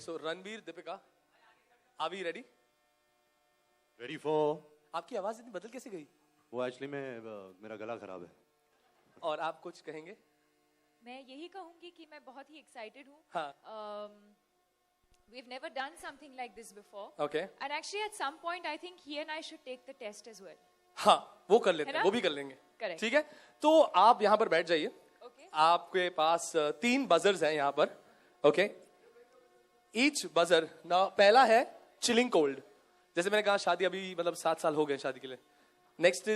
So Ranbir, Deepika, are we ready? Ready for? आपकी आवाज इतनी बदल कैसे गई? वो एक्चुअली मेरा गला खराब है. और आप कुछ कहेंगे? मैं यही कहूंगी कि मैं बहुत ही एक्साइटेड हूँ. हाँ. We've never done something like this before. Okay. And actually at some point I think he and I should take the test as well. हाँ, वो कर लेते है हैं, ना? वो भी कर लेंगे. Correct. ठीक है? तो आप यहाँ पर बैठ जाइए. Okay. आपके पास 3 बजर्स हैं यहाँ पर. ओके. ईच बजर ना पहला है चिलिंग कोल्ड. जैसे मैंने कहा शादी अभी मतलब 7 साल हो गए शादी के लिए. Next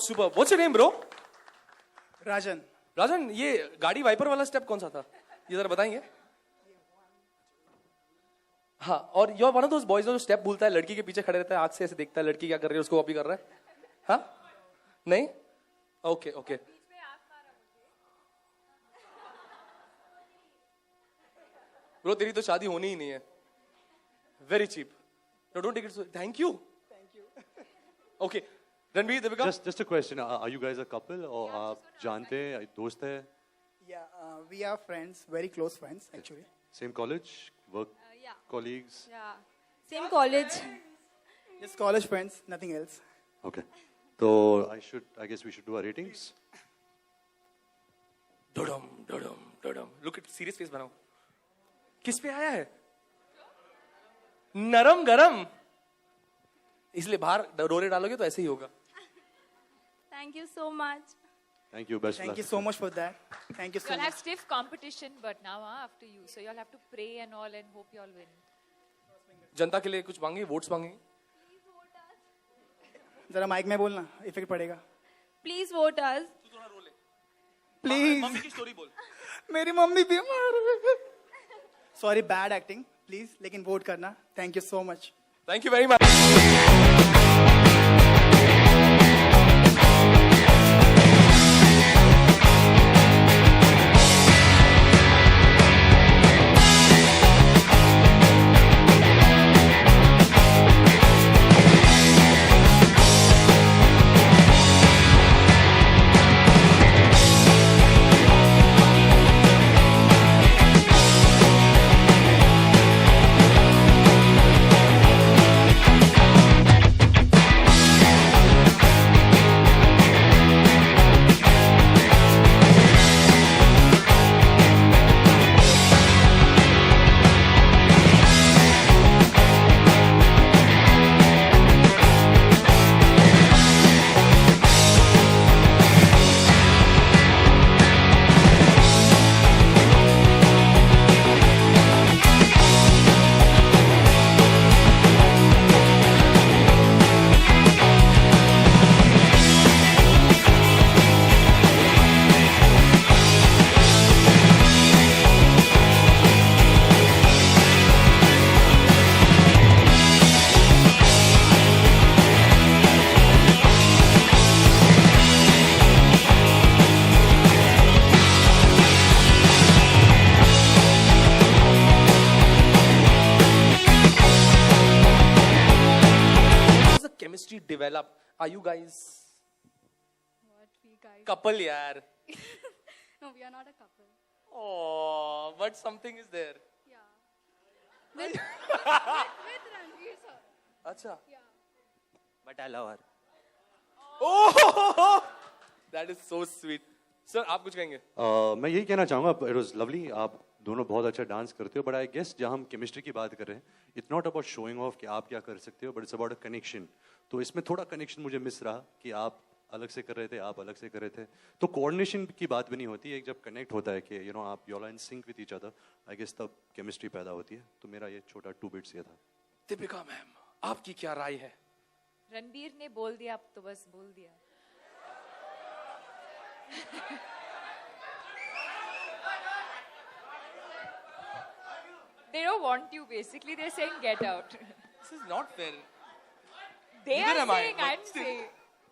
super. What's your name bro? Rajan. Rajan, ये गाड़ी वाइपर वाला स्टेप कौन सा था? ये जरा बताएंगे. हाँ, और you are one of those boys जो स्टेप भूलता है, लड़की के पीछे खड़े रहता है, आंख से ऐसे देखता है लड़की क्या कर रही है, उसको कॉपी कर रहा है. हाँ, नहीं? Okay okay. ब्रो तेरी तो शादी होनी ही नहीं है. Very cheap. No don't take it. Thank you. Okay. Ranbir, Deepika. Just a question. Are you guys a couple or आप जानते हैं, दोस्त है? Yeah, we are friends, very close friends actually. Same college, work Yeah. colleagues. Yeah. Same college. Just college friends, nothing else. Okay. So I guess we should do our ratings. डडम. Look at serious face बनाओ. किस पे आया है? नरम गरम. इसलिए बाहर रोरे डालोगे तो ऐसे ही होगा. Thank you so much. Thank you. Best of Thank you luck. so much for that. Thank you so You'll have much. stiff competition, but now after you, so you'll have to pray and all and hope you all win. जनता के लिए कुछ मांगे, votes मांगे. जरा mic में बोलना, effect पड़ेगा. Please vote us. तू थोड़ा रो ले. Please. मम्मी की स्टोरी बोल. मेरी मम्मी बीमार है. Sorry, bad acting. Please, लेकिन वोट करना. Thank you so much. Thank you very much. develop? Are you guys What we guys? couple यार? No, we are not a couple. Oh, but something is there. With Ranveer sir. अच्छा. But I love her. Oh, that is so sweet. Sir, आप कुछ कहेंगे? मैं यही कहना चाहूँगा, it was lovely, आप दोनों बहुत अच्छा डांस करते हो, बट आई गेस जहाँ हम केमिस्ट्री की बात कर रहे हैं, it's not about showing off कि आप क्या कर सकते हो, but it's about a connection. तो इसमें थोड़ा कनेक्शन मुझे मिस रहा कि आप अलग से कर रहे थे, आप अलग से कर रहे थे, तो कोऑर्डिनेशन की बात भी नहीं होती. एक जब कनेक्ट होता है कि आप you are in sync with each other, I guess तब केमिस्ट्री पैदा होती है. तो मेरा ये छोटा 2 बिट्स ये था. दीपिका मैम, आपकी क्या राय है? रणबीर ने बोल दिया, अब तो बस बोल दिया. They don't want you, basically. They're saying get out. This is not fair. They Neither are am I, saying, but I'm still. saying.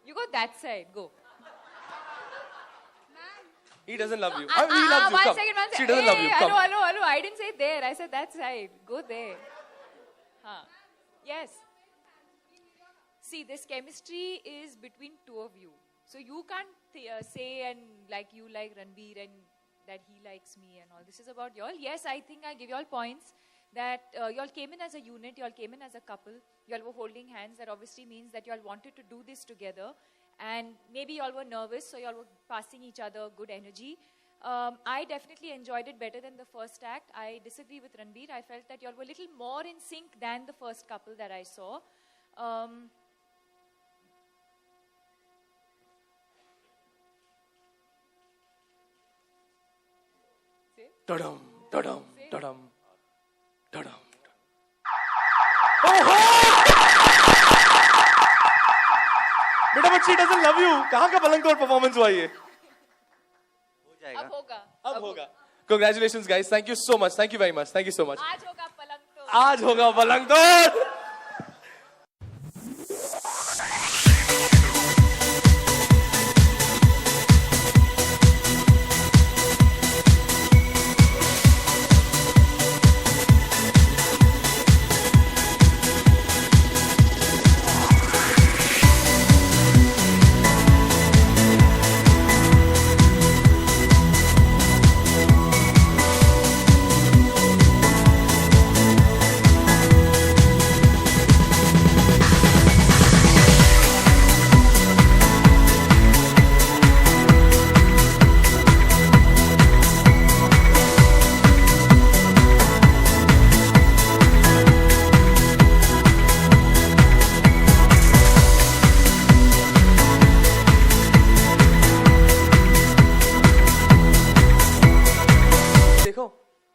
You go that side, go. He doesn't love you. He loves you. One Come. second. She doesn't love you. Come. Hello. I didn't say there. I said that side. Go there. Huh. Yes. See, this chemistry is between two of you. So you can't say and like you like Ranveer and that he likes me and all. This is about y'all. Yes, I think I give y'all points that y'all came in as a unit, y'all came in as a couple, y'all were holding hands. That obviously means that y'all wanted to do this together. And maybe y'all were nervous, so y'all were passing each other good energy. I definitely enjoyed it better than the first act. I disagree with Ranveer. I felt that y'all were a little more in sync than the first couple that I saw. Tadam, tadam, tadam, tadam. बेटा, but she doesn't love you. कहाँ का पलंग तोड़ performance हुआ ये? अब होगा. अब होगा. Congratulations, guys. Thank you so much. Thank you very much. Thank you so much. आज होगा पलंग तोड़. आज होगा पलंग तोड़.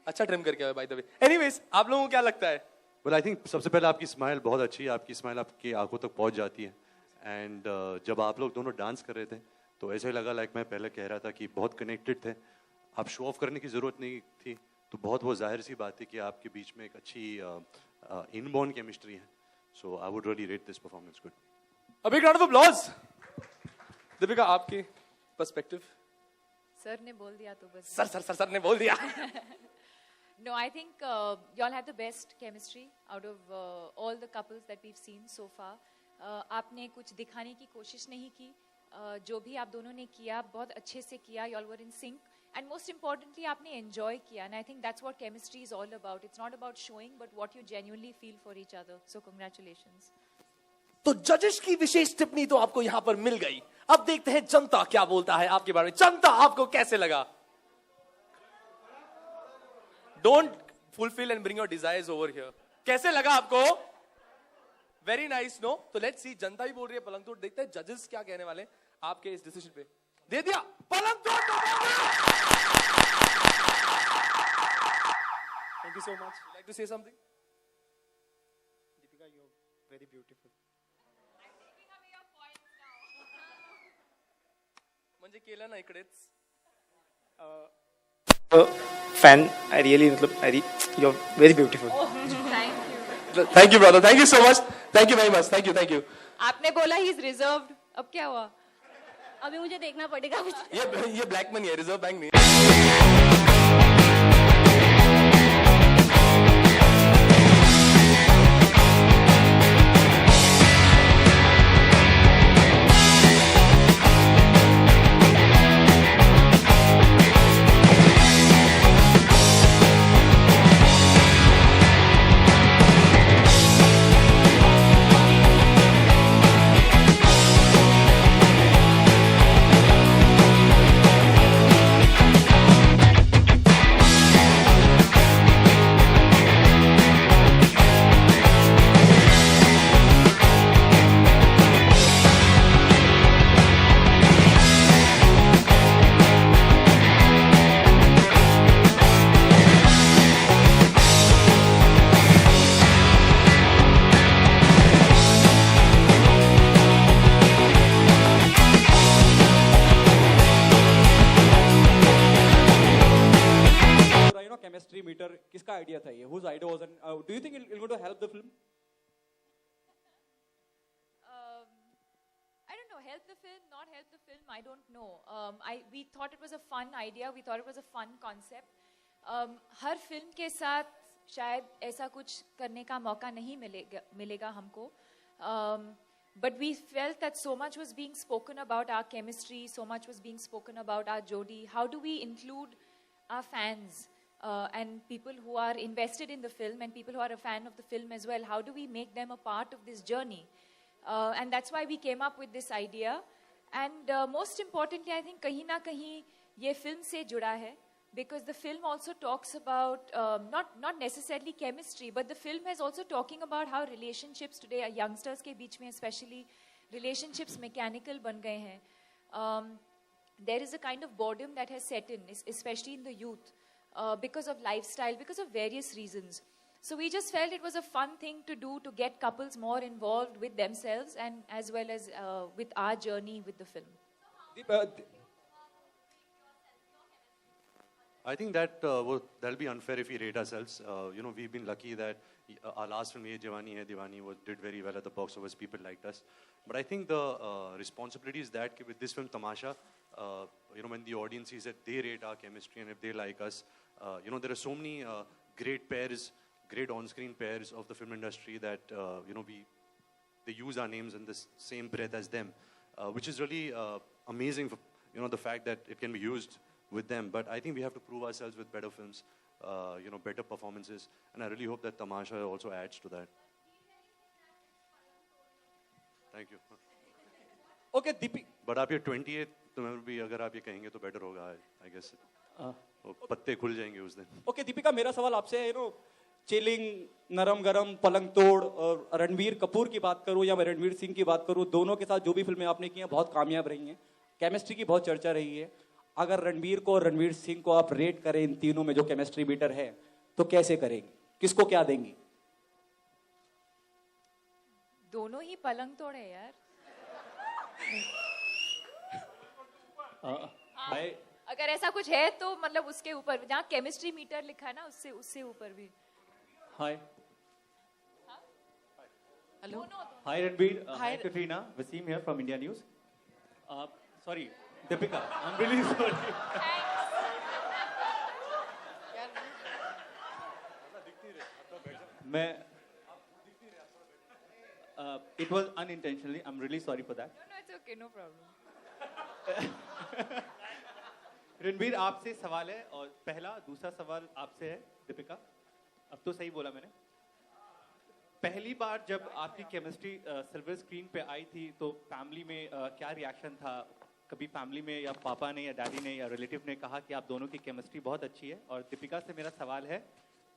अच्छा ट्रिम करके आया बाय द वे. एनीवेज, आप लोगों को क्या लगता है? वेल आई थिंक सबसे पहले आपकी स्माइल बहुत अच्छी है, आपकी स्माइल आपकी आंखों तक पहुंच जाती है. एंड जब आप लोग दोनों डांस कर रहे थे तो ऐसे लगा, लाइक मैं पहले कह रहा था कि बहुत कनेक्टेड थे. आप शो ऑफ करने की जरूरत नहीं थी, तो बहुत वो जाहिर सी बात है कि आपके बीच में एक अच्छी इनबॉर्न केमिस्ट्री है. So I would really rate this performance good. A big round of applause. Deepika, आपकी पर्सपेक्टिव? सर ने बोल दिया तो बस. सर ने बोल दिया. No, I think y'all had the best chemistry out of all the couples that we've seen so far. आपने कुछ दिखाने की कोशिश नहीं की. जो भी आप दोनों ने किया, बहुत अच्छे से किया. Y'all were in sync. And most importantly, आपने enjoy किया. And I think that's what chemistry is all about. It's not about showing, but what you genuinely feel for each other. So congratulations. तो जजेस की विशेष टिप्पणी तो आपको यहाँ पर मिल गई. अब देखते हैं जनता क्या बोलता है आपके बारे में. जनता, आपको कैसे लगा? Don't fulfill and bring your desires over here. कैसे लगा आपको? Very nice, no? तो let's see, जनता भी बोल रही है पलंग तोड़. देखते हैं जजेस क्या कहने वाले आपके इस डिसीजन पे. दे दिया पलंग तोड़. Thank you so much. Would you like to say something? Deepika, you're very beautiful. म्हणजे केलं ना इकडेच. Fan, you're very beautiful. Thank you. Thank you, brother. Thank you so much. Thank you very much. Thank you. Thank you. आपने बोला he is reserved. अब क्या हुआ? अभी मुझे देखना पड़ेगा कुछ. ये ब्लैक मनी है, रिजर्व बैंक नहीं है. help the film, not help the film, I don't know. We thought it was a fun idea. We thought it was a fun concept. Her film के साथ शायद ऐसा कुछ करने का मौका नहीं मिलेगा हमको. But we felt that so much was being spoken about our chemistry, so much was being spoken about our Jodi. How do we include our fans and people who are invested in the film and people who are a fan of the film as well? How do we make them a part of this journey? And that's why we came up with this idea. And most importantly, I think kahin na kahin ye film se juda hai, because the film also talks about not necessarily chemistry, but the film is also talking about how relationships today, youngsters ke beech mein especially, relationships mechanical ban gaye hain. There is a kind of boredom that has set in, especially in the youth, because of lifestyle, because of various reasons. So we just felt it was a fun thing to do to get couples more involved with themselves and as well as with our journey with the film. I think that that'll be unfair if we rate ourselves. We've been lucky that our last film, Ye Jawani Hai Diwani, did very well at the box office. People liked us. But I think the responsibility is that with this film, Tamasha, when the audience sees that they rate our chemistry and if they like us, there are so many great pairs, great on-screen pairs of the film industry that, they use our names in the same breath as them, which is really amazing for, the fact that it can be used with them. But I think we have to prove ourselves with better films, better performances. And I really hope that Tamasha also adds to that. Thank you. Okay, Deepika. But आप ये 28 तो मैं भी अगर आप ये कहेंगे तो better होगा, I guess. पत्ते खुल जाएंगे उस दिन. Okay, Deepika, मेरा सवाल आपसे है, चिलिंग, नरम गरम, पलंग तोड़ और रणवीर कपूर की बात करूं या मैं रणवीर सिंह की बात करूं, दोनों के साथ जो भी फिल्में आपने की हैं बहुत कामयाब रही हैं. केमिस्ट्री की बहुत चर्चा रही है. अगर रणवीर को और रणवीर सिंह को आप रेट करें इन तीनों में जो केमिस्ट्री बीटर है, तो कैसे करेंगे? किसको क्या देंगी? दोनों ही पलंग तोड़े यार. अगर ऐसा कुछ है तो मतलब उसके ऊपर जहाँ केमिस्ट्री मीटर लिखा है ना, उससे ऊपर भी. Hi. Hello. Hi Ranveer. Hi Katrina. Wasim here from India News. Sorry, Deepika. I'm really sorry. It was unintentionally. I'm really sorry for that. No, it's okay, no problem. Ranveer, आपसे सवाल है और पहला दूसरा सवाल आपसे है. दीपिका, अब तो सही बोला मैंने. पहली बार जब आपकी केमिस्ट्री सिल्वर स्क्रीन पे आई थी तो फैमिली में क्या रिएक्शन था? कभी फैमिली में या पापा ने या डैडी ने या रिलेटिव ने कहा कि आप दोनों की केमिस्ट्री बहुत अच्छी है? और दीपिका से मेरा सवाल है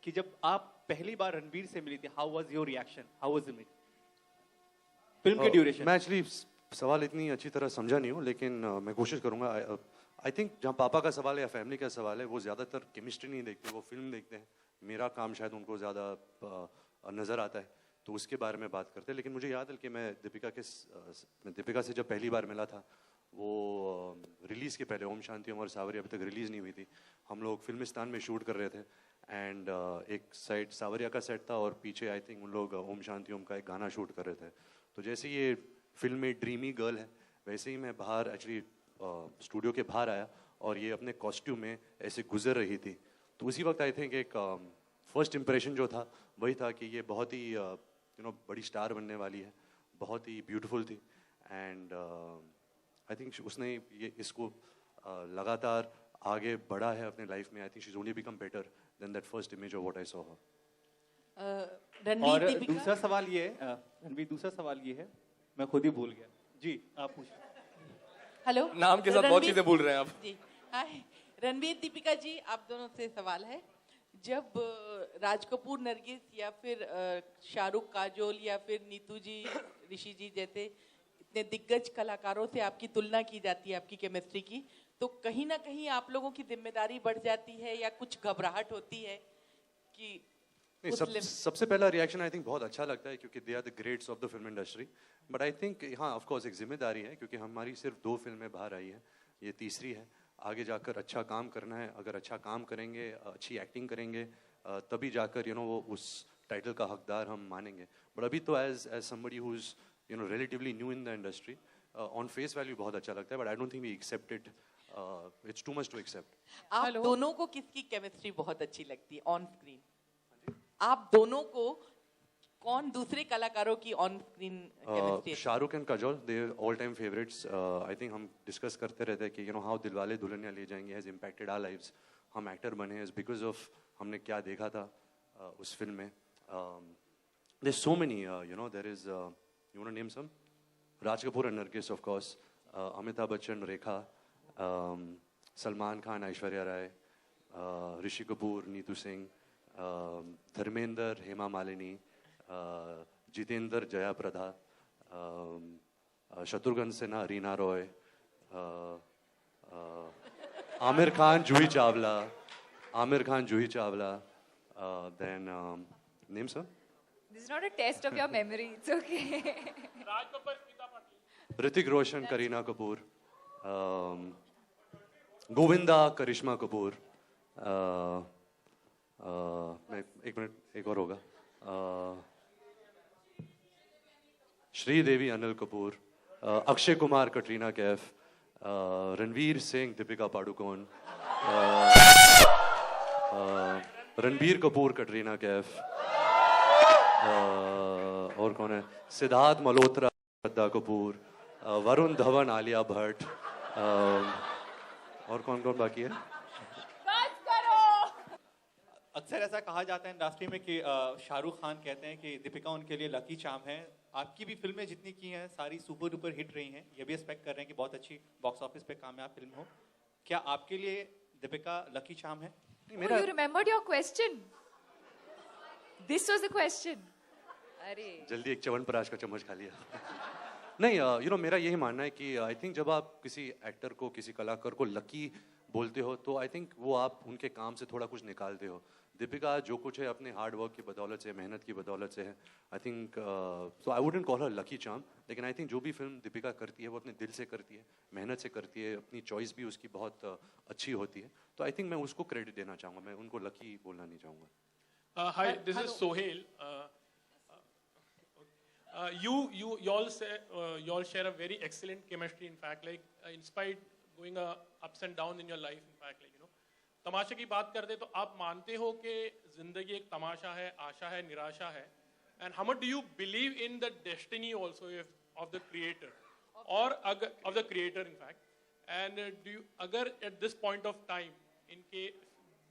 कि जब आप पहली बार रणवीर से मिली थी, how was your reaction? How was it? Film की ड्यूरेशन. मैं एक्चुअली सवाल इतनी अच्छी तरह समझा नहीं हूँ, लेकिन मैं कोशिश करूँगा. आई थिंक जहाँ पापा का सवाल है या फैमिली का सवाल है, वो ज़्यादातर केमिस्ट्री नहीं देखते, वो फिल्म देखते हैं. मेरा काम शायद उनको ज़्यादा नज़र आता है, तो उसके बारे में बात करते हैं. लेकिन मुझे याद है कि मैं दीपिका से जब पहली बार मिला था, वो रिलीज़ के पहले, ओम शांति ओम और सावरिया अभी तक रिलीज़ नहीं हुई थी. हम लोग फिल्मिस्तान में शूट कर रहे थे एंड एक साइड सावरिया का सेट था और पीछे आई थिंक उन लोग ओम शांति ओम का एक गाना शूट कर रहे थे. तो जैसे ये फिल्म में ड्रीमी गर्ल है, वैसे ही मैं बाहर एक्चुअली स्टूडियो के बाहर आया और ये अपने कॉस्ट्यूम में ऐसे गुजर रही थी. तो उसी वक्त आई थिंक एक फर्स्ट इम्प्रेशन जो था वही था कि ये बहुत ही बड़ी स्टार बनने वाली है, बहुत ही ब्यूटीफुल थी. एंड आई थिंक उसने ये इसको लगातार आगे बढ़ा है अपने लाइफ में. I think she is only become better than that first image of what I saw her. और दूसरा सवाल ये है, रणवीर, दूसरा सवाल ये है, मैं खुद ही भूल गया. जी, आप पूछिए. हेलो. नाम के साथ बहुत चीजें भूल रहे हैं आप. जी, हाय रणवीर, दीपिका जी, आप दोनों से सवाल है. जब राज कपूर, नरगिस या फिर शाहरुख, काजोल या फिर नीतू जी, ऋषि जी जैसे इतने दिग्गज कलाकारों से आपकी तुलना की जाती है आपकी केमिस्ट्री की, तो कहीं ना कहीं आप लोगों की जिम्मेदारी बढ़ जाती है या कुछ घबराहट होती है कि सबसे पहला रिएक्शन आई थिंक बहुत अच्छा लगता है क्योंकि they are the greats of the film industry. But I think हाँ, ऑफ कोर्स एक जिम्मेदारी है क्योंकि हमारी सिर्फ 2 फिल्में बाहर आई है, ये तीसरी है. आगे जाकर अच्छा काम करना है. अगर अच्छा काम करेंगे, अच्छी एक्टिंग करेंगे, तभी जाकर वो उस टाइटल का हकदार हम मानेंगे. बट अभी तो as somebody who is relatively new in the industry, on face value बहुत अच्छा लगता है, but I don't think we accept it, it's too much to accept. आप दोनों को किसकी केमिस्ट्री बहुत अच्छी लगती है ऑन स्क्रीन? आप दोनों को कौन दूसरे कलाकारों की on screen chemistry? Shahrukh and Kajol, they all time favourites. I think हम डिस्कस करते रहते हैं कि how Dilwale Dulhania Le Jayenge has impacted our lives. हम एक्टर बने इज बिकॉज ऑफ हमने क्या देखा था उस फिल्म में. There so many there is you want to name some? Raj Kapoor and Nargis of course, Amitabh Bachchan, Rekha, Salman Khan, Aishwarya Rai, Rishi Kapoor, Neetu Singh, Dharmendra, Hema Malini, Jeetendra, Jaya Prada, Shatrughan Sinha, Reena Roy, Aamir Khan, Juhi Chawla, then name sir? This is not a test of your memory. It's okay. Hrithik Roshan, Kareena Kapoor, Govinda, Karisma Kapoor, एक minute, एक और होगा, श्रीदेवी, अनिल कपूर, अक्षय कुमार, कटरीना कैफ, रणवीर सिंह, दीपिका पाडुकोन, रणबीर कपूर, कटरीना कैफ, और कौन है, सिद्धार्थ मल्होत्रा, श्रद्धा कपूर, वरुण धवन, आलिया भट्ट, और कौन कौन बाकी है? अक्सर ऐसा कहा जाता है इंडस्ट्री में कि शाहरुख खान कहते हैं कि दीपिका उनके लिए लकी चार्म है. आपकी भी फिल्में जितनी की हैं सारी सुपर डुपर हिट रही हैं. ये भी एक्सपेक्ट कर रहे हैं कि बहुत अच्छी बॉक्स ऑफिस पे कामयाब फिल्म हो. क्या आपके लिए दीपिका लकी चार्म है? You remembered your question. This was the question. अरे जल्दी एक च्यवनप्राश का चम्मच खा लिया. नहीं, मेरा यही मानना है कि आई थिंक जब आप किसी एक्टर को, किसी कलाकार को लकी बोलते हो तो आई थिंक वो आप उनके काम से थोड़ा कुछ निकालते हो. दीपिका जो कुछ है अपने हार्ड वर्क की बदौलत से, मेहनत की बदौलत से है. I think so I wouldn't call her lucky charm, लेकिन आई थिंक जो भी फिल्म दीपिका करती है वो अपने दिल से करती है, मेहनत से करती है, अपनी चॉइस भी उसकी बहुत अच्छी होती है. तो आई थिंक मैं उसको क्रेडिट देना चाहूँगा, मैं उनको लकी बोलना नहीं चाहूँगा. Hi, this is Sohail. You all share a very excellent chemistry. In fact, in spite going ups and downs in your life, in fact, तमाशे की बात करते तो आप मानते हो कि जिंदगी एक तमाशा है, आशा है, निराशा है. And how much do you believe in the destiny also of the creator, or of the creator in fact? And do you अगर at this point of time इनके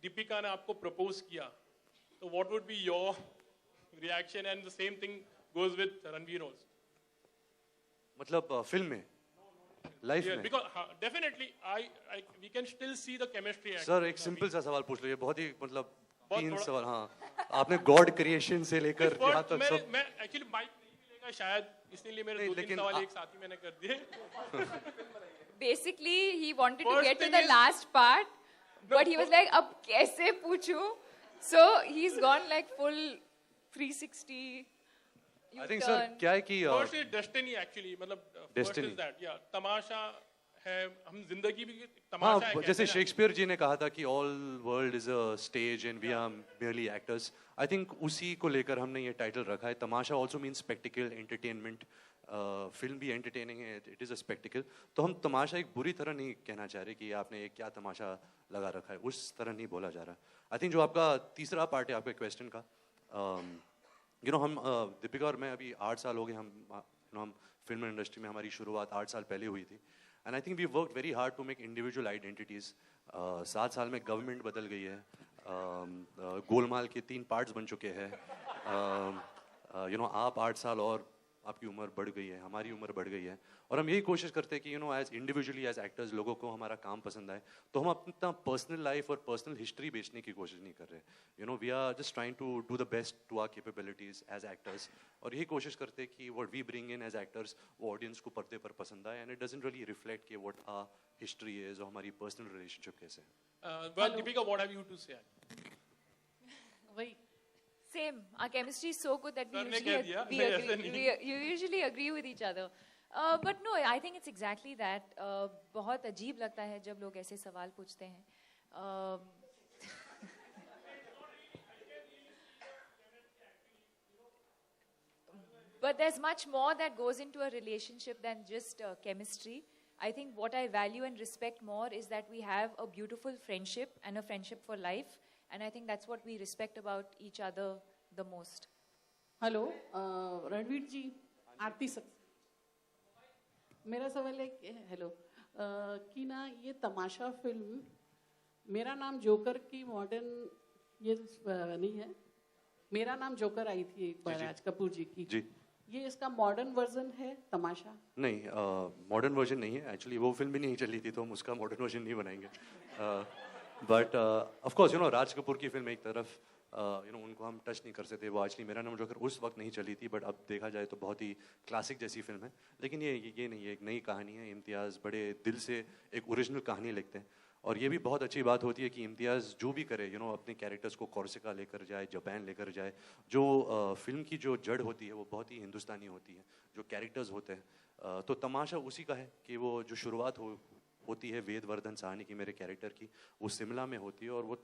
दीपिका ने आपको propose किया, so what would be your reaction? And the same thing goes with Ranveer also. मतलब film में, life में? Because definitely we can still see the chemistry. Sir एक simple सा सवाल पूछ लो, बहुत ही मतलब 3 सवाल. हाँ, आपने गॉड क्रिएशन से लेकर यहाँ तक सब. मैं एक्चुअली माइक नहीं लेगा शायद, इसलिए मेरे 2-3 सवाल एक साथ ही मैंने कर दिए. Basically, he wanted to get to the last part, but he was like, अब कैसे पूछूं? So he's gone like full 360. I think sir क्या है कि first is destiny actually, मतलब first is that, yeah, तमाशा है, हम जिंदगी भी तमाशा है. जैसे शेक्सपियर जी ने कहा था कि all world is a stage and we are merely actors. I think उसी को लेकर हमने ये टाइटल रखा है. Tamasha also means spectacle, entertainment. Film भी एंटरटेनिंग है, इट इज़ अ स्पेक्टिकल. तो हम तमाशा एक बुरी तरह नहीं कहना चाह रहे कि आपने एक क्या तमाशा लगा रखा है, उस तरह नहीं बोला जा रहा. आई थिंक जो आपका तीसरा पार्ट है आपके क्वेश्चन का, हम दीपिका और मैं अभी 8 साल हो गए, हम फिल्म इंडस्ट्री में हमारी शुरुआत 8 साल पहले हुई थी. And I think we work very hard to make individual identities. 7 साल में गवर्नमेंट बदल गई है, गोलमाल के 3 पार्ट्स बन चुके हैं. आप 8 साल और आपकी उम्र बढ़ गई है, हमारी उम्र बढ़ गई है, और हम यही कोशिश करते हैं कि एज इंडिविजुअली एज एक्टर्स लोगों को हमारा काम पसंद आए. तो हम अपना पर्सनल लाइफ और पर्सनल हिस्ट्री बेचने की कोशिश नहीं कर रहे. We are just trying to do the best to our capabilities as actors, और यही कोशिश करते हैं कि what we bring in as actors वो ऑडियंस को पर्दे पर पसंद आए. And it doesn't really reflect कि व्हाट आवर हिस्ट्री इज और हमारी पर्सनल रिलेशनशिप कैसे है. Well, Deepika, what have you to say? वही Same. Our chemistry is so good that you usually agree with each other. But no, I think it's exactly that. बहुत अजीब लगता है जब लोग ऐसे सवाल पूछते हैं. But there's much more that goes into a relationship than just chemistry. I think what I value and respect more is that we have a beautiful friendship and a friendship for life. And I think that's what we respect about each other the most. Hello Ranveer ji, Aarti sir, मेरा सवाल है hello कि ना ये तमाशा film मेरा नाम joker की modern ये नहीं है, मेरा नाम जोकर आई थी एक बार राज कपूर जी की जी। ये इसका मॉडर्न वर्जन है तमाशा? नहीं, मॉडर्न वर्जन नहीं है एक्चुअली, वो फिल्म भी नहीं चली थी तो हम उसका मॉडर्न वर्जन नहीं बनाएंगे। But of course you know Raj Kapoor की फिल्म एक तरफ यू नो उनको हम टच नहीं कर सकते, वो एक्चुअली मेरा नाम जोकर उस वक्त नहीं चली थी, बट अब देखा जाए तो बहुत ही क्लासिक जैसी फिल्म है। लेकिन ये नहीं है, एक नई कहानी है। इम्तियाज़ बड़े दिल से एक ओरिजिनल कहानी लिखते हैं, और ये भी बहुत अच्छी बात होती है कि इम्तियाज़ जो भी करे यू नो अपने कैरेक्टर्स को कोर्सिका लेकर जाए, जापान लेकर जाए, जो फिल्म की जो जड़ होती है वो बहुत ही हिंदुस्तानी होती है, जो कैरेक्टर्स होते हैं। तो तमाशा उसी का है कि वो जो शुरुआत होती है वेदवर्धन साहनी की, मेरे कैरेक्टर की, वो शिमला में होती है, और वो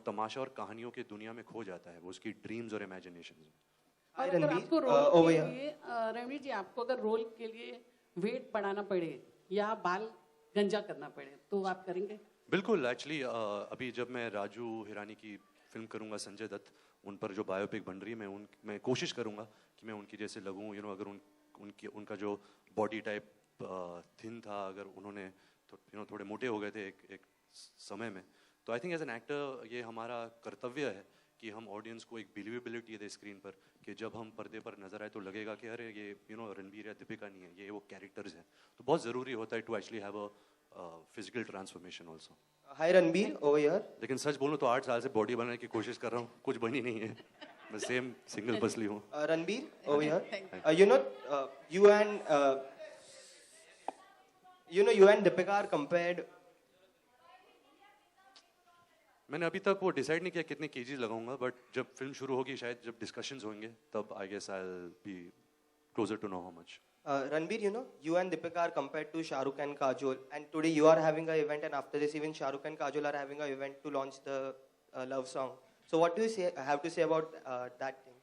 तमाशा और कहानियों की दुनिया में खो जाता है, वो उसकी ड्रीम्स और इमेजिनेशन में। और अगर आपको रोल के लिए रणवीर जी, आपको अगर रोल के लिए वेट बढ़ाना पड़े या बाल गंजा करना पड़े तो आप करेंगे? बिल्कुल। एक्चुअली अभी जब मैं राजू हिरानी की फिल्म करूंगा संजय दत्त, उन पर जो बायोपिक बन रही है, मैं कोशिश करूंगा कि मैं उनकी जैसे लगूं। यू नो अगर उनका जो बॉडी टाइप थिन था, अगर उन्होंने यू नो थोड़े मोटे हो गए थे एक समय में, तो I think as an actor ये हमारा कर्तव्य है कि हम ऑडियंस को एक बिलीवेबिलिटी दे स्क्रीन पर, कि जब हम पर्दे पर नजर आए तो लगेगा कि अरे ये यू नो रणबीर या दीपिका नहीं है, ये वो कैरेक्टर्स हैं। तो बहुत ज़रूरी होता है to actually have a physical transformation also. Hi Ranbir, over here. लेकिन सच बोलूं तो 8 साल से बॉडी बनाने की कोशिश कर रहा हूँ, कुछ बनी नहीं है, मैं सेम सिंगल पसली हूँ। Ranbir, over here. You know you and Deepika are compared. मैंने अभी तक वो डिसाइड नहीं किया कितने केजीज लगाऊंगा, बट जब फिल्म शुरू होगी, शायद जब डिस्कशंस होंगे, तब I guess I will be closer to know how much. Ranbir, you know, you and Deepika are compared to Shah Rukh and Kajol, and today you are having an event, and after this even Shah Rukh and Kajol are having an event to launch the love song. So what do you have to say about that thing?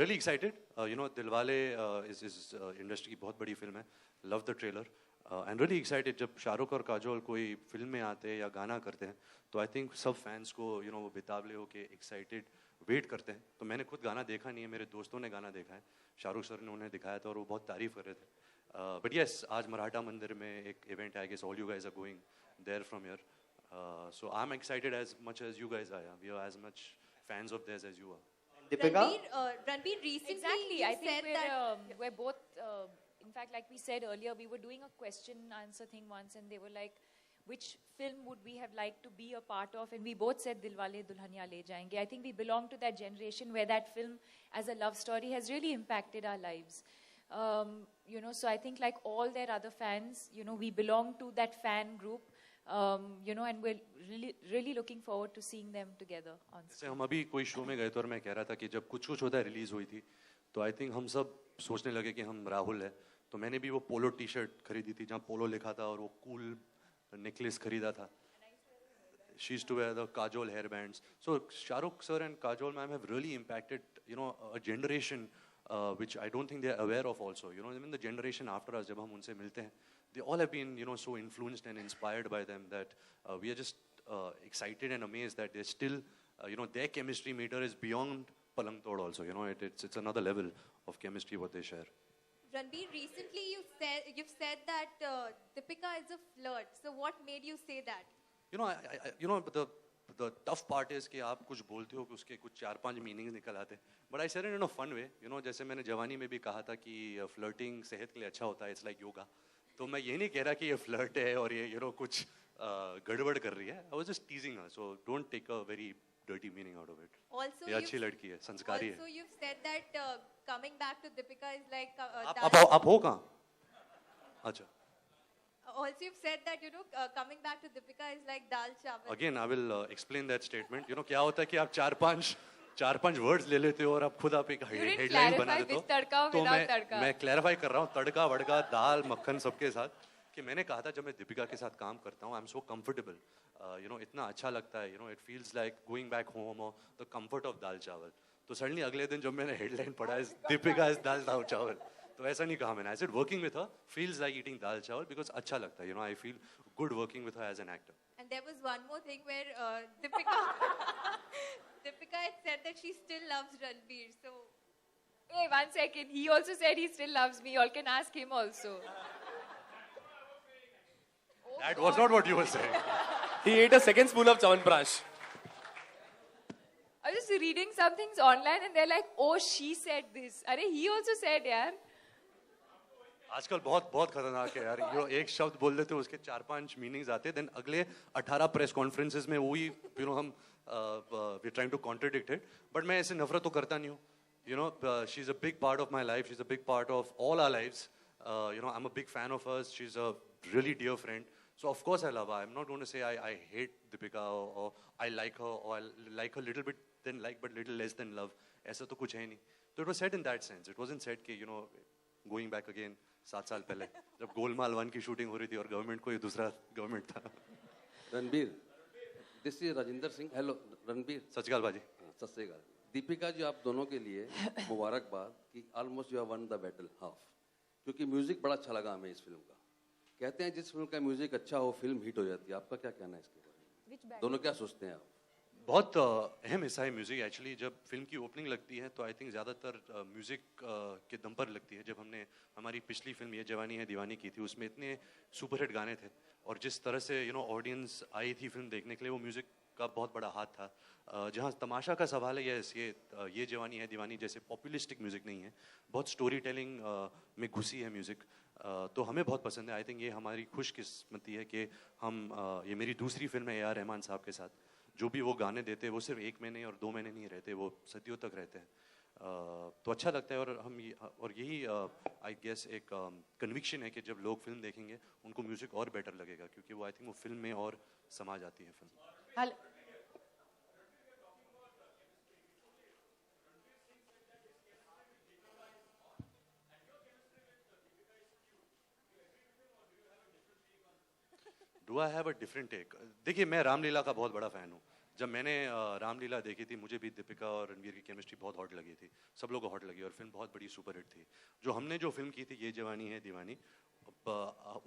Really excited. You know, Dilwale is industry की बहुत बड़ी film है. Love the trailer. And really excited जब शाहरुख और काजोल कोई film में आते हैं या गाना करते हैं, तो आई थिंक सब फैंस को यू नो वो बेताबले हो के एक्साइटेड वेट करते हैं. तो मैंने खुद गाना देखा नहीं है, मेरे दोस्तों ने गाना देखा है, शाहरुख सर ने उन्हें दिखाया था और वो बहुत तारीफ कर रहे थे. बट यस, आज मराठा मंदिर में एक इवेंट है, I guess all you guys are going there from here. So I'm excited as much as you guys are. We are as much fans of theirs as you are. Deepika? Ranbir, recently Exactly. you I think said we're both, in fact, like we said earlier, we were doing a question answer thing once, and they were like, which film would we have liked to be a part of? And we both said Dilwale Dulhaniya Le Jayenge. I think we belong to that generation where that film as a love story has really impacted our lives. You know, so I think like all their other fans, you know, we belong to that fan group. You know, and we're really looking forward to seeing them together on जैसे हम अभी कोई show में गए थे और मैं कह रहा था कि जब कुछ कुछ होता है रिलीज हुई थी, तो आई थिंक हम सब सोचने लगे कि हम राहुल है. तो मैंने भी वो पोलो टी शर्ट खरीदी थी जहाँ पोलो लिखा था, और वो कूल नेकलेस खरीदा था. She used to wear the Kajol hair bands. So Shahrukh sir and Kajol ma'am have really impacted, you know, a generation which I don't think they are aware of also. You know, even the generation after us, जब हम उनसे मिलते हैं, they all have been, you know, so influenced and inspired by them that we are just excited and amazed that they're still, you know, their chemistry meter is beyond Palang Tod also. You know, it's another level of chemistry what they share. Ranbir, recently you've said that Deepika is a flirt. So what made you say that? You know, you know, the tough part is कि आप कुछ बोलते हो कि उसके कुछ 4-5 meanings निकल आते हैं. But I said it in a fun way. You know, जैसे मैंने जवानी में भी कहा था कि flirting सेहत के लिए अच्छा होता है. It's like yoga. तो मैं ये नहीं कह रहा कि ये flirt है और ये you know कुछ गड़बड़ कर रही है. I was just teasing her. So don't take a very dirty meaning out of it. Also, ये अच्छी लड़की है, संस्कारी है. Also, you've said that coming back to Deepika is like. आप हो कहाँ? अच्छा. Also, you've said that, you know, coming back to Deepika is like dal chawal. Again, I will explain that statement. You know, क्या होता है कि आप 4-5 words ले लेते हो और आप खुद आप एक हेडलाइन बना देते हो. तो मैं क्लैरिफाई कर रहा हूँ तड़का वड़का दाल मक्खन सबके साथ, कि मैंने कहा था जब मैं दीपिका के साथ काम करता हूँ, I am so comfortable. You know, इतना अच्छा लगता है. You know, it feels like going back home और द कंफर्ट ऑफ दाल चावल. तो सडनली अगले दिन जब मैंने हेडलाइन पढ़ा इज दीपिका इज दाल चावल, तो ऐसा नहीं कहा मैंने. I said working with her feels like eating dal chawal because अच्छा लगता है. I feel good working with her as an actor. And there was one more thing where Deepika Deepika had said that she still loves Ranbir. So Hey, 1 second. He also said he still loves me. You all can ask him also. That was not what you were saying. He ate a second spoon of Chyawanprash. I was just reading some things online and they're like, oh, she said this. Arey, he also said, yaar. आजकल बहुत बहुत खतरनाक है यार. एक शब्द बोल देते हो उसके 4-5 मीनिंग्स आते हैं, देन अगले 18 प्रेस कॉन्फ्रेंसेस में वही हम we trying to contradict it. But मैं ऐसे नफरत तो करता नहीं हूँ. She is a big part of my life, she is a big part of all our lives. I am a big fan of hers, she is a really dear friend. So of course I love her. I'm not going to say I hate Deepika or I like her or I like her little bit than like but little less than love. ऐसा तो कुछ है नहीं. So it was said in that sense. It wasn't said कि going back again 7 साल पहले जब गोलमाल 1 की शूटिंग हो रही थी और गवर्नमेंट कोई दूसरा गवर्नमेंट था. Ranbir, this is Rajendra Singh. Hello Ranbir. सत श्री अकाल भाजी. सत श्री अकाल. दीपिका जी, आप दोनों के लिए मुबारकबाद कि almost you have one the battle half, क्योंकि म्यूजिक बड़ा अच्छा लगा हमें इस फिल्म का. कहते हैं जिस फिल्म का म्यूजिक अच्छा हो फिल्म हिट हो जाती है. आपका क्या कहना है इसके बारे में? दोनों क्या सोचते हैं आप? बहुत अहम हिस्सा है म्यूजिक. एक्चुअली जब फिल्म की ओपनिंग लगती है तो आई थिंक ज़्यादातर म्यूजिक के दम पर लगती है. जब हमने हमारी पिछली फिल्म ये जवानी है दीवानी की थी, उसमें इतने सुपरहिट गाने थे और जिस तरह से ऑडियंस आई थी फिल्म देखने के लिए, वो म्यूजिक का बहुत बड़ा हाथ था. जहाँ तमाशा का सवाल है, ये जवानी है दीवानी जैसे पॉपुलिस्टिक म्यूजिक नहीं है, बहुत स्टोरी टेलिंग में घुसी है म्यूजिक. तो हमें बहुत पसंद है. आई थिंक ये हमारी खुशकिस्मती है कि हम ये मेरी दूसरी फिल्म है ए आर रहमान साहब के साथ. जो भी वो गाने देते हैं वो सिर्फ 1 महीने और 2 महीने नहीं रहते, वो सदियों तक रहते हैं. तो अच्छा लगता है. और यही आई गेस एक कन्विक्शन है कि जब लोग फिल्म देखेंगे उनको म्यूजिक और बेटर लगेगा, क्योंकि वो आई थिंक वो फिल्म में और समा जाती है film. Do I have a different take? देखिए, मैं रामलीला का बहुत बड़ा फ़ैन हूँ. जब मैंने रामलीला देखी थी, मुझे भी दीपिका और रणवीर की केमिस्ट्री बहुत हॉट लगी थी. सब लोगों को हॉट लगी और फिल्म बहुत बड़ी सुपरहिट थी. जो हमने जो फिल्म की थी ये जवानी है दीवानी,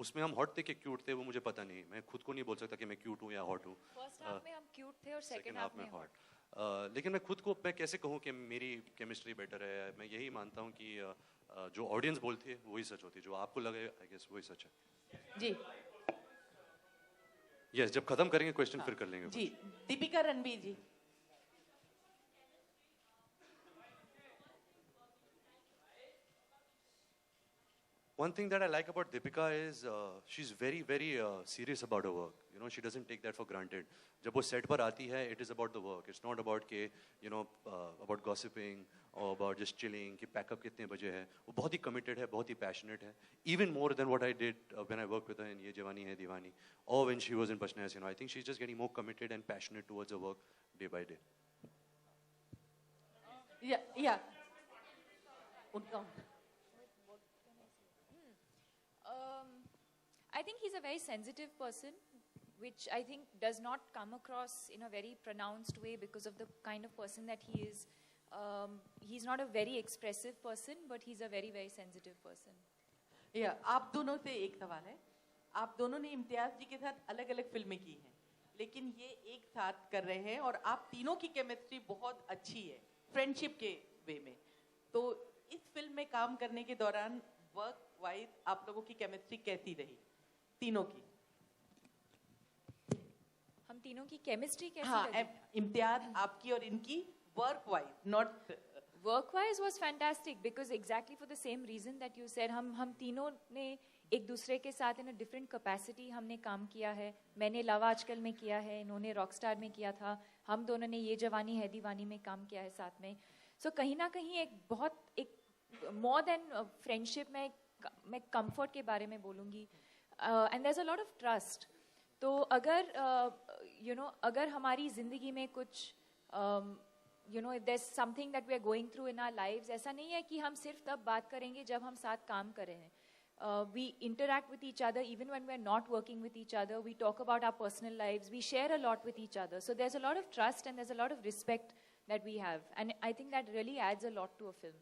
उसमें हम हॉट थे कि क्यूट थे वो मुझे पता नहीं. मैं खुद को नहीं बोल सकता कि मैं क्यूट हूँ या हॉट हूँ. फर्स्ट हाफ में हम क्यूट थे और सेकंड हाफ में हॉट. लेकिन मैं खुद को मैं कैसे कहूँ कि मेरी केमिस्ट्री बेटर है. मैं यही मानता हूँ कि जो ऑडियंस बोलती है वही सच होती है. जो आपको लगे आई गेस वही सच है. जी यस, जब खत्म करेंगे क्वेश्चन फिर कर लेंगे. जी, दीपिका रणबीर जी. One thing that I like about Deepika is she's very, very serious about her work. She doesn't take that for granted. जब वो सेट पर आती है, it is about the work. It's not about के about gossiping or about just chilling कि pack up कितने बजे है. वो बहुत ही committed है, बहुत ही passionate है. Even more than what I did when I worked with her in ये जवानी है दीवानी or when she was in Pashnas. I think she's just getting more committed and passionate towards her work day by day. Yeah. उनका. I think he's a very sensitive person, which I think does not come across in a very pronounced way because of the kind of person that he is. He's not a very expressive person, but he's a very, very sensitive person. Yeah, आप दोनों से एक सवाल है. आप दोनों ने इम्तियाज जी के साथ अलग-अलग फिल्में की हैं, लेकिन ये एक साथ कर रहे हैं और आप तीनों की केमिस्ट्री बहुत अच्छी है, फ्रेंडशिप के वे में. तो इस फिल्म में काम करने के दौरान वर्क वाइज आप लोगों की केमिस्ट्री कैसी रही, तीनों की? हम तीनों की केमिस्ट्री कैसी हाँ, इम्तियाज आपकी और इनकी work wise, not work wise was fantastic because exactly for the same reason that you said. हम तीनों ने एक दूसरे के साथ इन अ डिफरेंट कैपेसिटी हमने काम किया है. मैंने लव आजकल में किया है, इन्होंने रॉकस्टार में किया था. हम दोनों ने ये जवानी है दीवानी में काम किया है साथ में. सो कहीं ना कहीं एक मोर देन फ्रेंडशिप में मैं कंफर्ट के बारे में बोलूँगी. And there is a lot of trust. तो अगर हमारी जिंदगी में कुछ if there's something that we are going through in our lives, ऐसा नहीं है कि हम सिर्फ तब बात करेंगे जब हम साथ काम कर रहे हैं. We interact with each other even when we're not working with each other. We talk about our personal lives. We share a lot with each other. So there's a lot of trust and there's a lot of respect that we have. And I think that really adds a lot to a film.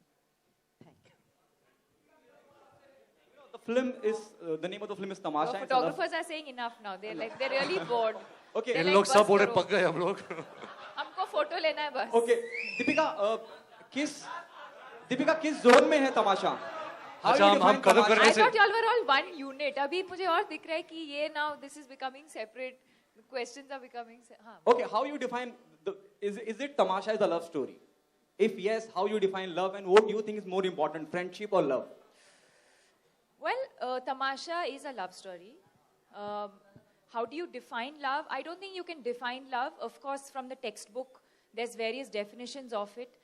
The film is the name of the film is Tamasha. The photographers are saying enough now. They're like they're really bored. Okay. They're in like, लोग सब "बस बोल रहे करो." पक गए हम लोग हमको फोटो लेना है बस. Okay. दीपिका किस जोन में है तमाशा? How अच्छा, you define हम कदम तमाशा? करने I से thought y'all were all one unit. अभी मुझे और दिख रहा है कि ये now this is becoming separate. The questions are becoming. हाँ. Okay, how you define is it Tamasha is a love story? If yes, how you define love and what do you think is more important, friendship or love? Well, Tamasha is a love story. How do you define love? I don't think you can define love. Of course, from the textbook, there's various definitions of it.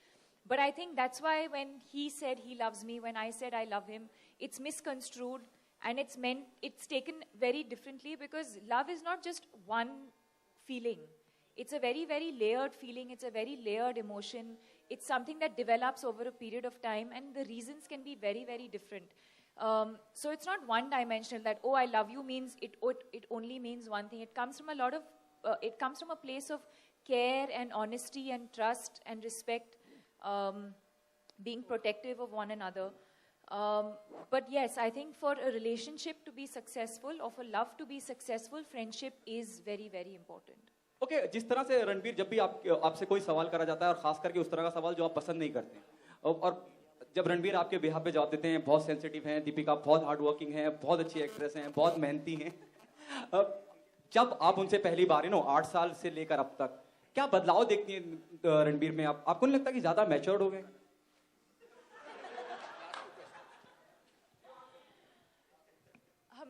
But I think that's why when he said he loves me, when I said I love him, it's misconstrued and it's taken very differently because love is not just one feeling. It's a very, very layered feeling. It's a very layered emotion. It's something that develops over a period of time and the reasons can be very, very different. So it's not one-dimensional that, oh, I love you means it only means one thing. It comes from it comes from a place of care and honesty and trust and respect, being protective of one another. But yes, I think for a relationship to be successful or for love to be successful, friendship is very, very important. Okay, जिस तरह से रणबीर जब भी आपसे कोई सवाल करा जाता है और खास करके उस तरह का सवाल जो आप पसंद नहीं करते और जब रणबीर आपके बिहाफ पे जवाब देते हैं, बहुत सेंसिटिव हैं, दीपिका बहुत हार्ड वर्किंग है, बहुत अच्छी एक्ट्रेस हैं, बहुत मेहनती हैं, जब आप उनसे पहली बार 8 साल से लेकर अब तक क्या बदलाव देखती हैं रणबीर में? आपको नहीं लगता कि ज्यादा मैच्योर्ड हो गए?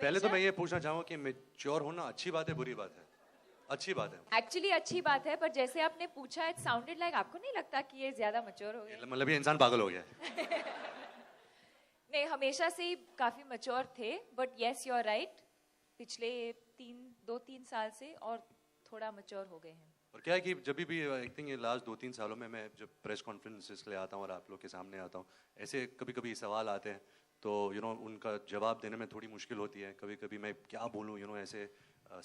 पहले तो मैं ये पूछना चाहूंगा कि मैच्योर होना अच्छी बात है बुरी बात है? अच्छी बात है एक्चुअली अच्छी बात है, पर जैसे आपने पूछा इट साउंडेड लाइक आपको नहीं लगता कि ये ज्यादा मैच्योर हो गए? मतलब ये इंसान पागल हो गया है नहीं, हमेशा से ही काफी मैच्योर थे, but yes you are right, पिछले 2-3 साल से और थोड़ा मैच्योर हो गए हैं. और क्या है कि जब भी आई थिंक ये लास्ट 2-3 सालों में मैं जब प्रेस कॉन्फ्रेंसेस के लिए आता हूँ और आप लोग के सामने आता हूँ, ऐसे कभी कभी सवाल आते हैं तो उनका जवाब देने में थोड़ी मुश्किल होती है. कभी कभी मैं क्या बोलूँ ऐसे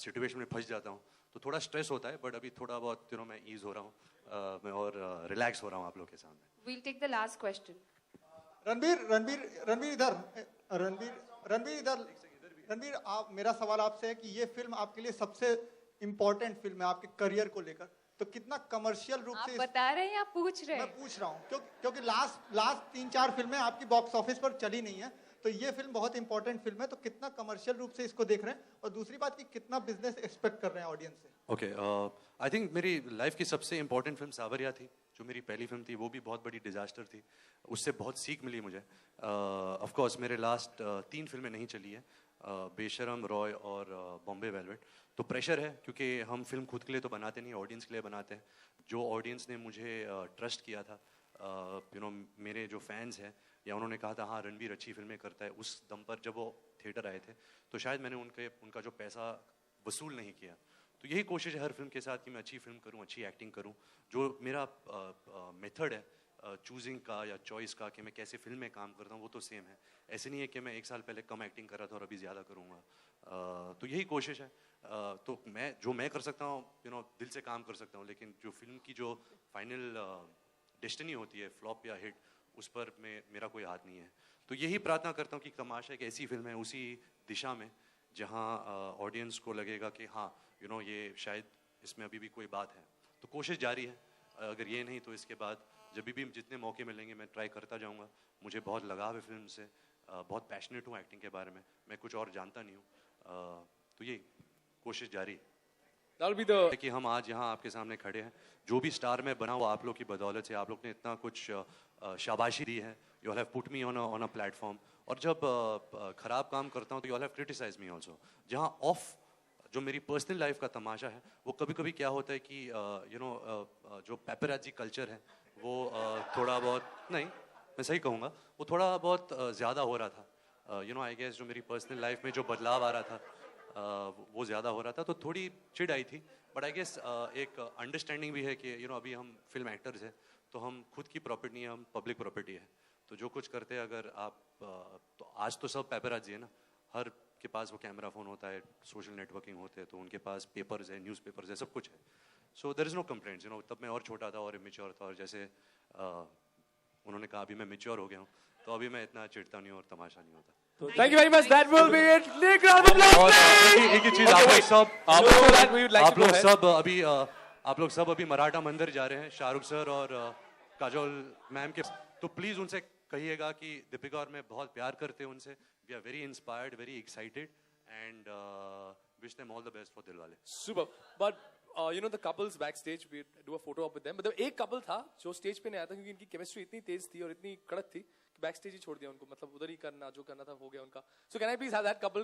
सिचुएशन में फंस जाता हूँ तो थोड़ा स्ट्रेस होता है, बट अभी थोड़ा बहुत मैं ईज हो रहा हूँ, मैं और रिलैक्स हो रहा हूँ आप लोग के सामने. We'll take the last question. Ranbir इधर रणबीर, आप, मेरा सवाल आपसे है कि ये फिल्म आपके लिए सबसे इम्पोर्टेंट फिल्म है आपके करियर को लेकर, तो कितना कमर्शियल रूप से बता रहे हैं या पूछ रहे हैं? मैं पूछ रहा हूँ क्योंकि लास्ट 3-4 फिल्में आपकी बॉक्स ऑफिस पर चली नहीं है, तो ये फिल्म बहुत इंपॉर्टेंट फिल्म है, तो कितना कमर्शियल रूप से इसको देख रहे हैं, और दूसरी बात कि कितना बिजनेस एक्सपेक्ट कर रहे हैं ऑडियंस से? ओके, आई थिंक मेरी लाइफ की सबसे इंपॉर्टेंट फिल्म सावरिया थी, जो मेरी पहली फिल्म थी. वो भी बहुत बड़ी डिजास्टर थी, उससे बहुत सीख मिली मुझे. ऑफ कोर्स मेरे लास्ट 3 फिल्में नहीं चली है, बेशरम, रॉय और बॉम्बे वेलवेट. तो प्रेशर है क्योंकि हम फिल्म खुद के लिए तो बनाते नहीं, ऑडियंस के लिए बनाते हैं. जो ऑडियंस ने मुझे ट्रस्ट किया था, मेरे जो फैंस हैं, या उन्होंने कहा था हाँ रणबीर अच्छी फिल्में करता है, उस दम पर जब वो थिएटर आए थे तो शायद मैंने उनका जो पैसा वसूल नहीं किया. तो यही कोशिश है हर फिल्म के साथ कि मैं अच्छी फिल्म करूं, अच्छी एक्टिंग करूं. जो मेरा मेथड है चूजिंग का या चॉइस का कि मैं कैसे फिल्म में काम करता हूं, वो तो सेम है. ऐसे नहीं है कि मैं 1 साल पहले कम एक्टिंग कर रहा था और अभी ज़्यादा करूँगा. तो यही कोशिश है. तो मैं कर सकता हूँ दिल से काम कर सकता हूँ, लेकिन जो फिल्म की जो फाइनल डेस्टिनी होती है, फ्लॉप या हिट, उस पर मेरा कोई हाथ नहीं है. तो यही प्रार्थना करता हूँ कि तमाशा एक ऐसी फिल्म है उसी दिशा में जहाँ ऑडियंस को लगेगा कि हाँ ये शायद इसमें अभी भी कोई बात है. तो कोशिश जारी है. अगर ये नहीं तो इसके बाद जब भी जितने मौके मिलेंगे मैं ट्राई करता जाऊँगा. मुझे बहुत लगाव है फिल्म से, बहुत पैशनेट हूँ एक्टिंग के बारे में, मैं कुछ और जानता नहीं हूँ. तो यही कोशिश जारी है कि हम आज यहाँ आपके सामने खड़े हैं. जो भी स्टार में बना हुआ आप लोग की बदौलत से. आप लोग ने इतना कुछ शाबाशी दी है. You all have put me on a platform. और जब खराब काम करता हूँ तो you all have criticise me also. जहाँ ऑफ जो मेरी पर्सनल लाइफ का तमाशा है, वो कभी कभी क्या होता है कि जो पेपराजी कल्चर है वो थोड़ा बहुत, नहीं मैं सही कहूँगा, वो थोड़ा बहुत ज़्यादा हो रहा था. आई गेस जो मेरी पर्सनल लाइफ में जो बदलाव आ रहा था वो ज़्यादा हो रहा था, तो थोड़ी चिढ़ आई थी. बट आई गेस एक अंडरस्टैंडिंग भी है कि अभी हम फिल्म एक्टर्स हैं तो हम खुद की प्रॉपर्टी नहीं है, हम पब्लिक प्रॉपर्टी है. तो जो कुछ करते हैं अगर आप तो आज तो सब पेपराजी है ना, हर के पास वो कैमरा फ़ोन होता है, सोशल नेटवर्किंग होते हैं, तो उनके पास पेपर्स है, न्यूज़पेपर्स है, सब कुछ है. So there is no complaints, you know, तब मैं और छोटा था और इमेच्योर था, और जैसे उन्होंने कहा अभी मैं मैच्योर हो गया हूँ, तो अभी मैं इतना चिढ़ता नहीं और तमाशा नहीं होता। Thank you very much. That will be it. Big round of applause. एक ही चीज, आप लोग सब अभी मराठा मंदिर जा रहे हैं शाहरुख सर और काजोल मैम के, तो प्लीज उनसे कहिएगा कि दीपिका और मैं बहुत प्यार करते हैं उनसे, we are very inspired, very excited, and wish them all the best for Dilwale. Super. But you know the couples backstage, we do a photo up with them. मतलब एक couple था जो स्टेज पे नहीं आया था क्योंकि इनकी केमिस्ट्री इतनी तेज थी और इतनी कड़क थी कि बैक स्टेज ही छोड़ दिया उनको, मतलब उधर ही करना जो करना था हो गया उनका। So can I please have that couple?